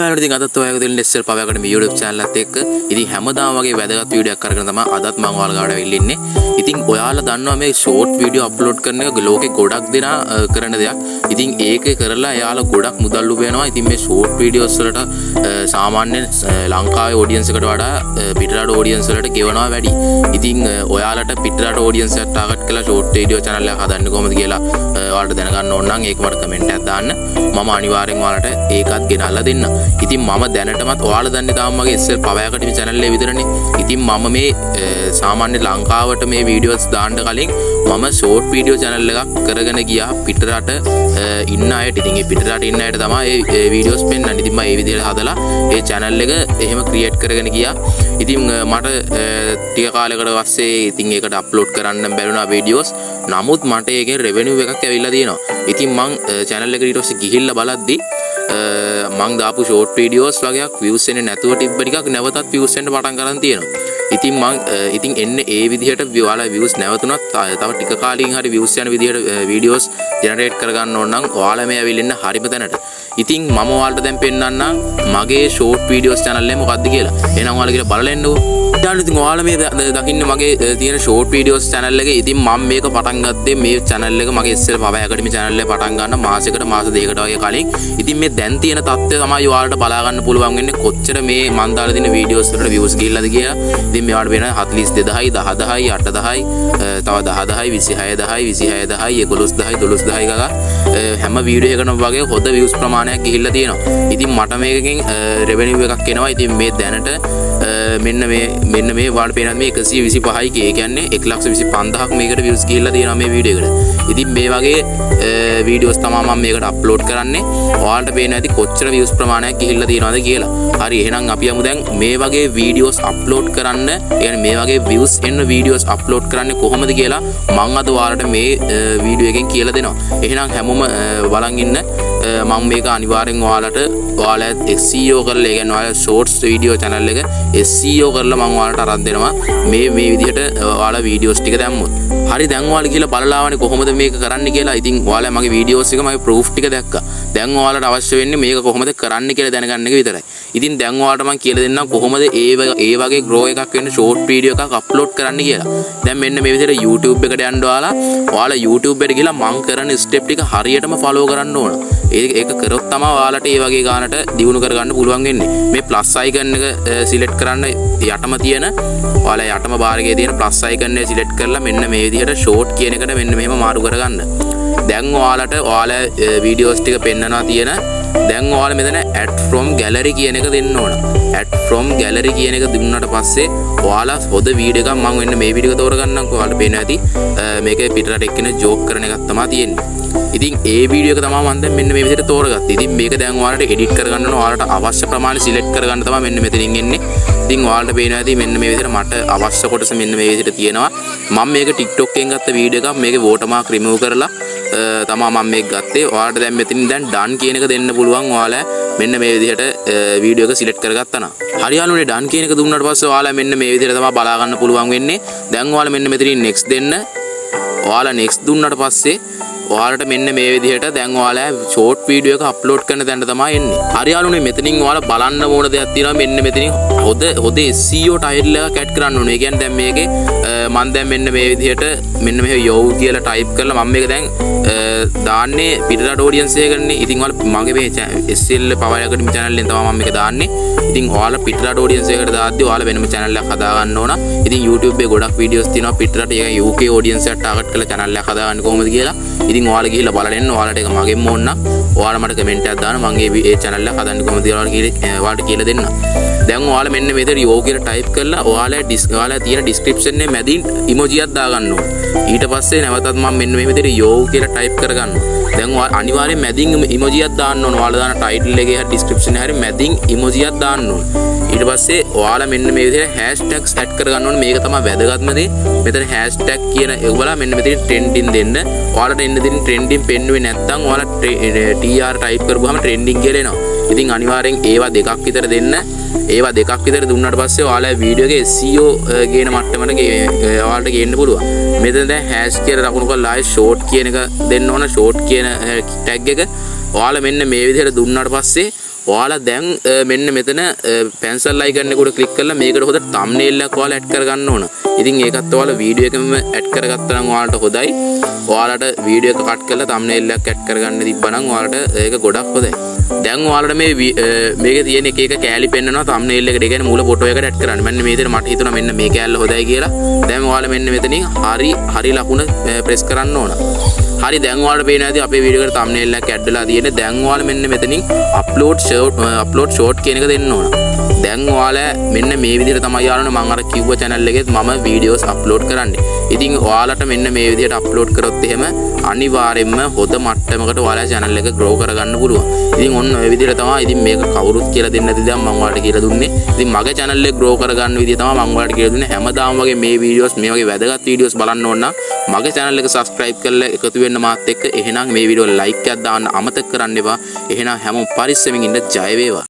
ඉතින් අදත් ඔයාලගේ දෙන්න ඉස්සෙල් පවයකට මේ YouTube channel එකත් එක්ක ඉතින් හැමදාම වගේ වැදගත් වීඩියෝ එකක් අරගෙන තමයි අදත් මම ඔයාලා ගාවට ඇවිල්ලා ඉන්නේ. ඉතින් ඔයාලා දන්නවා මේ ෂෝට් වීඩියෝ අප්ලෝඩ් කරන එක ලෝකේ ගොඩක් දෙනා කරන දෙයක්. ඉතින් ඒක කරලා එයාලා ගොඩක් මුදල් ලුබනවා. ඉතින් මේ ෂෝට් වීඩියෝස් වලට සාමාන්‍යයෙන් ලංකාවේ ඔඩියන්ස් එකට වඩා පිටරට ඔඩියන්ස් වලට ගෙවනවා වැඩි. ඉතින් ඔයාලට පිටරට ඔඩියන්ස් එකට ටාගට් කරලා ෂෝට් වීඩියෝ channel එකක් හදන්න කොහොමද කියලා ඔයාලට දැනගන්න ඕන නම් ඒක මට කමෙන්ට් එකක් දාන්න. මම අනිවාර්යෙන් ඔයාලට ඒකත් ගෙනල්ලා දෙන්න. ඉතින් මම දැනටමත් ඔයාලා දන්නේ තාම මගේ SL පවයකට මේ channel එක විතරනේ. ඉතින් මම මේ සාමාන්‍ය ලංකාවට මේ වීඩියෝස් දාන්න කලින් මම ෂෝට් වීඩියෝ channel එකක් කරගෙන ගියා පිටරට ඉන්න අයට. ඉතින් මේ පිටරට ඉන්න අයට තමයි මේ වීඩියෝස් පෙන්වන්නේ. ඉතින් මම මේ විදිහට හදලා මේ channel එක එහෙම ක්‍රියේට් කරගෙන ගියා. ඉතින් මට ටික කාලයකට පස්සේ ඉතින් ඒකට අප්ලෝඩ් කරන්න බැරුණා වීඩියෝස්. නමුත් මට ඒකෙන් රෙවෙනියු එකක් ඇවිල්ලා තියෙනවා. ඉතින් මං channel එකට ඊට පස්සේ ගිහිල්ලා බලද්දි මං දාපු ෂෝට් වීඩියෝස් වගේක් views එන්නේ නැතුව තිබ්බ ටිකක් නැවතත් views එන්න පටන් ගන්න තියෙනවා. ඉතින් මං ඉතින් එන්නේ ඒ විදිහට ඔයාලා views නැවතුනත් තව ටික කාලෙකින් හරි views යන විදිහට වීඩියෝස් ජෙනරේට් කරගන්න ඕන නම් ඔයාලා මේ ඇවිල්ලා ඉන්න හරිම තැනට. ඉතින් මම ඔයාලට දැන් පෙන්නන්නම් මගේ ෂෝට් වීඩියෝස් channel එක මොකක්ද කියලා. එහෙනම් ඔයාලා කියලා බලලා එන්නකෝ. ඉතින් ඔයාලා මේ දකින්න මගේ තියෙන ෂෝට් වීඩියෝස් channel එක. ඉතින් මම මේක පටන් ගත්තේ මේ channel එක මගේ SL පව ඇකඩමි channel එක පටන් ගන්න මාසෙකට මාස දෙකකට වගේ කලින්. ඉතින් මේ දැන් තියෙන තත්ත්වය තමයි ඔයාලට බලා ගන්න පුළුවන් වෙන්නේ කොච්චර මේ මන් දාලා දෙන වීඩියෝස් වලට views ගිහිල්ලාද කියලා. ඉතින් මේවට වෙන 42000යි 10000යි 8000යි තව 10000යි 26000යි 26000යි 11000යි 12000යි ගා හැම වීඩියෝ එකකම වගේ හොඳ views ප්‍රමාණයක් ගිහිල්ලා තියෙනවා. ඉතින් මට මේකෙන් රෙවෙනියු එකක් එනවා. ඉතින් මේ දැනට මෙන්න මේ වල පේනත් මේ 125යි ඒ කියන්නේ 125000ක් මේකට views ගිහිල්ලා තියෙනවා මේ වීඩියෝ එකට. ඉතින් මේ වගේ වීඩියෝස් තමයි මම මේකට අප්ලෝඩ් කරන්නේ. ඔයාලට පේන ඇති කොච්චර views ප්‍රමාණයක් ගිහිල්ලා තියෙනවද කියලා. හරි එහෙනම් අපි යමු දැන් මේ වගේ වීඩියෝස් අප්ලෝඩ් කරන්න, يعني මේ වගේ views එන්න වීඩියෝස් අප්ලෝඩ් කරන්නේ කොහොමද කියලා මම අද ඔයාලට මේ වීඩියෝ එකෙන් කියලා දෙනවා. එහෙනම් හැමෝම බලන් ඉන්න. මම මේක අනිවාර්යෙන් ඔයාලා SEO කරලා, ඒ කියන්නේ ඔයාලා shorts video channel එක SEO කරලා මම ඔයාලට අරන් දෙනවා මේ විදිහට ඔයාලා වීඩියෝස් ටික දැම්මොත්. හරි දැන් ඔයාලා කියලා බලලාවනේ කොහොමද මේක කරන්න කියලා. ඉතින් ඔයාලා මගේ වීඩියෝස් එක මගේ ප්‍රූෆ් ටික දැක්කා. දැන් ඔයාලට අවශ්‍ය වෙන්නේ මේක කොහොමද කරන්න කියලා දැනගන්න එක විතරයි. ඉතින් දැන් ඔයාලට මම කියලා දෙන්නම් කොහොමද ඒ වගේ grow එකක් වෙන්න short video එකක් upload කරන්න කියලා. දැන් මෙන්න මේ විදිහට YouTube එකට යන්න ඔයාලා YouTube එකට ගිහලා මම කරන step ටික හරියටම follow කරන්න ඕන. ඒක කරොත් තමයි ඔයාලට මේ වගේ ගානට දියුණු කරගන්න පුළුවන් වෙන්නේ. මේ plus icon එක select කරන්න යටම තියෙන ඔයාලා යටම බාර් එකේ තියෙන plus icon එක select කරලා මෙන්න මේ විදිහට short කියන එකට මෙන්න මෙහෙම මාරු කරගන්න. දැන් ඔයාලා වීඩියෝස් ටික පෙන්නනවා තියෙන. දැන් ඔයාලා මෙතන add from gallery කියන එක දෙන්න ඕන. add from gallery කියන එක දුන්නාට පස්සේ ඔයාලා හොද වීඩියෝ එකක් මම වෙන්න මේ වීඩියෝ එක තෝරගන්නම්කෝ. ඔයාලට පේනවා ඇති මේකේ පිටරට එක්කෙනෙක් ජෝක් කරන එකක් තමයි තියෙන්නේ. ඉතින් ඒ වීඩියෝ එක තමයි මම දැන් මෙන්න මේ විදිහට තෝරගත්තේ. ඉතින් මේක දැන් ඔයාලට එඩිට් කරගන්න ඕන. ඔයාලට අවශ්‍ය ප්‍රමාණය සිලෙක්ට් කරගන්න තමයි මෙන්න මෙතනින් එන්නේ. ඉතින් ඔයාලට පේනවා ඇති මෙන්න මේ විදිහට මට අවශ්‍ය කොටස මෙන්න මේ විදිහට තියෙනවා. මම මේක TikTok එකෙන් ගත්ත වීඩියෝ එකක්. මේකේ watermark remove කරලා තමයි මම මේක ගත්තේ. ඔයාලට දැන් මෙතනින් දැන් done කියන එක දෙන්න පුළුවන්. ඔයාලා මෙන්න මේ විදිහට වීඩියෝ එක සිලෙක්ට් කරගත්තා නම්. හරි යාළුවනේ done කියන එක දුන්නාට පස්සේ ඔයාලා මෙන්න මේ විදිහට තමයි බලා ගන්න පුළුවන් වෙන්නේ. දැන් ඔයාලා මෙන්න මෙතනින් next දෙන්න. ඔයාලා next දුන්නාට පස්සේ ඔයාලට මෙන්න මේ විදිහට දැන් ඔයාලා ෂෝට් වීඩියෝ එක අප්ලෝඩ් කරන තැනට තමයි එන්නේ. හරි යාළුවනේ මෙතනින් ඔයාලා බලන්න ඕන දෙයක් තියෙනවා. මෙන්න මෙතනින් හොද SEO ටයිටල් එකක් ඇඩ් කරන්න ඕනේ. ඒ කියන්නේ දැන් මේකේ මම දැන් මෙන්න මේ විදිහට මෙන්න මෙහෙ යෝ කියලා ටයිප් කරලා මම මේක දැන් දාන්නේ පිටරට ඔඩියන්ස් එකකනේ. ඉතින් ඔයාලා මගේ මේ SL පවර් ඇකඩමි channel එකෙන් තමයි මම මේක දාන්නේ. ඉතින් ඔයාලා පිටරට ඔඩියන්ස් එකකට දාද්දි ඔයාලා වෙනම channel එකක් හදා ගන්න ඕන. ඉතින් YouTube එකේ ගොඩක් වීඩියෝස් තියෙනවා පිටරට UK ඔඩියන්ස් එකට ටාගට් කරලා channel එකක් හදා ගන්න කොහොමද කියලා. ඉතින් ඔයාලා ගිහිල්ලා බලලා එන්න. ඔයාලට ඒක මගෙන්ම ඕන නම් ඔයාලා මට කමෙන්ට් එකක් දාන්න. මම මේ channel එක හදන්න කොහොමද ඔයාලට කියලා දෙන්න. දැන් ඔයාලා මෙන්න මේ විදිහට යෝ කියලා ටයිප් කරලා ඔයාලා තියෙන description එකේ මැදින් emoji එකක් දාගන්න ඕන. ඊට පස්සේ නැවතත් මම මෙන්න මේ විදිහට යෝ කියලා ටයිප් කරගන්නවා. දැන් ඔයාලා අනිවාර්යෙන් මැදින් emoji එකක් දාන්න ඕන. ඔයාලා දාන title එකේ හරි description එකේ හරි මැදින් emoji එකක් දාන්න ඕන. ඊට පස්සේ ඔයාලා මෙන්න මේ විදිහට hashtags add කරගන්න ඕනේ. මේක තමයි වැදගත්ම දේ. මෙතන hashtag කියන එක බලලා මෙන්න මෙතන trending දෙන්න. ඔයාලට එන්න දෙන trending පෙන්නුවේ නැත්නම් ඔයාලා TR type කරපුවාම trending කියලා එනවා. ඉතින් අනිවාර්යෙන් ඒවා දෙකක් විතර දෙන්න. ඒවා දෙකක් විතර දුන්නාට පස්සේ ඔයාලා වීඩියෝ එකේ SEO ගේන මට්ටමට ඔයාලට ගේන්න පුළුවන්. මෙතන දැන් hash කියලා ලකුණු කරලා ආයේ short කියන එක දෙන්න ඕන. short කියන tag එක ඔයාලා මෙන්න මේ විදිහට දුන්නාට පස්සේ ඔයාලා දැන් මෙන්න මෙතන pencil icon එක උඩ ක්ලික් කරලා මේකට හොඳ thumbnail එකක් ඔයාලා ඇඩ් කරගන්න ඕන. ඉතින් ඒකත් ඔයාලා වීඩියෝ එකෙම ඇඩ් කරගත්තා නම් ඔයාලට හොඳයි. ඔයාලට වීඩියෝ එක කට් කරලා thumbnail එකක් ඇඩ් කරගන්න තිබ්බනම් ඔයාලට ඒක ගොඩක් හොඳයි. දැන් ඔයාලට මේකේ තියෙන එක එක කෑලි පෙන්නනවා thumbnail එකට. ඒ කියන්නේ මූල ෆොටෝ එකට ඇඩ් කරන්න. මෙන්න මේ විදිහට මට හිතුණා මෙන්න මේ කෑල්ල හොඳයි කියලා. දැන් ඔයාලා මෙන්න මෙතනින් හරි ලකුණ ප්‍රෙස් කරන්න ඕන. හරි දැන් ඔයාලට පේනවා ඇති අපේ වීඩියෝ එකට thumbnail එකක් ඇඩ් වෙලා තියෙන්නේ. දැන් ඔයාලා මෙන්න මෙතනින් upload short කියන එක දෙන්න ඕන. දැන් ඔයාලා මෙන්න මේ විදිහට තමයි යාළුවනේ මම අර කිව්ව channel එකෙත් මම videos upload කරන්නේ. ඉතින් ඔයාලට මෙන්න මේ විදිහට upload කරොත් එහෙම අනිවාර්යයෙන්ම හොඳ මට්ටමකට ඔයාලා channel එක grow කරගන්න පුළුවන්. ඉතින් ඔන්න ඔය විදිහට තමයි ඉතින් මේක කවුරුත් කියලා දෙන්නේ නැති දැන් මම ඔයාලට කියලා දුන්නේ. ඉතින් මගේ channel එක grow කරගන්න විදිහ තමයි මම ඔයාලට කියලා දුන්නේ. හැමදාම වගේ මේ videos මේ වගේ වැදගත් videos බලන්න ඕන නම් මගේ channel එක subscribe කරලා එකතු වෙන්න මාත් එක්ක. එහෙනම් මේ video like එකක් දාන්න අමතක කරන්න එපා. එහෙනම් හැමෝම පරිස්සමින් ඉන්න ජය වේවා.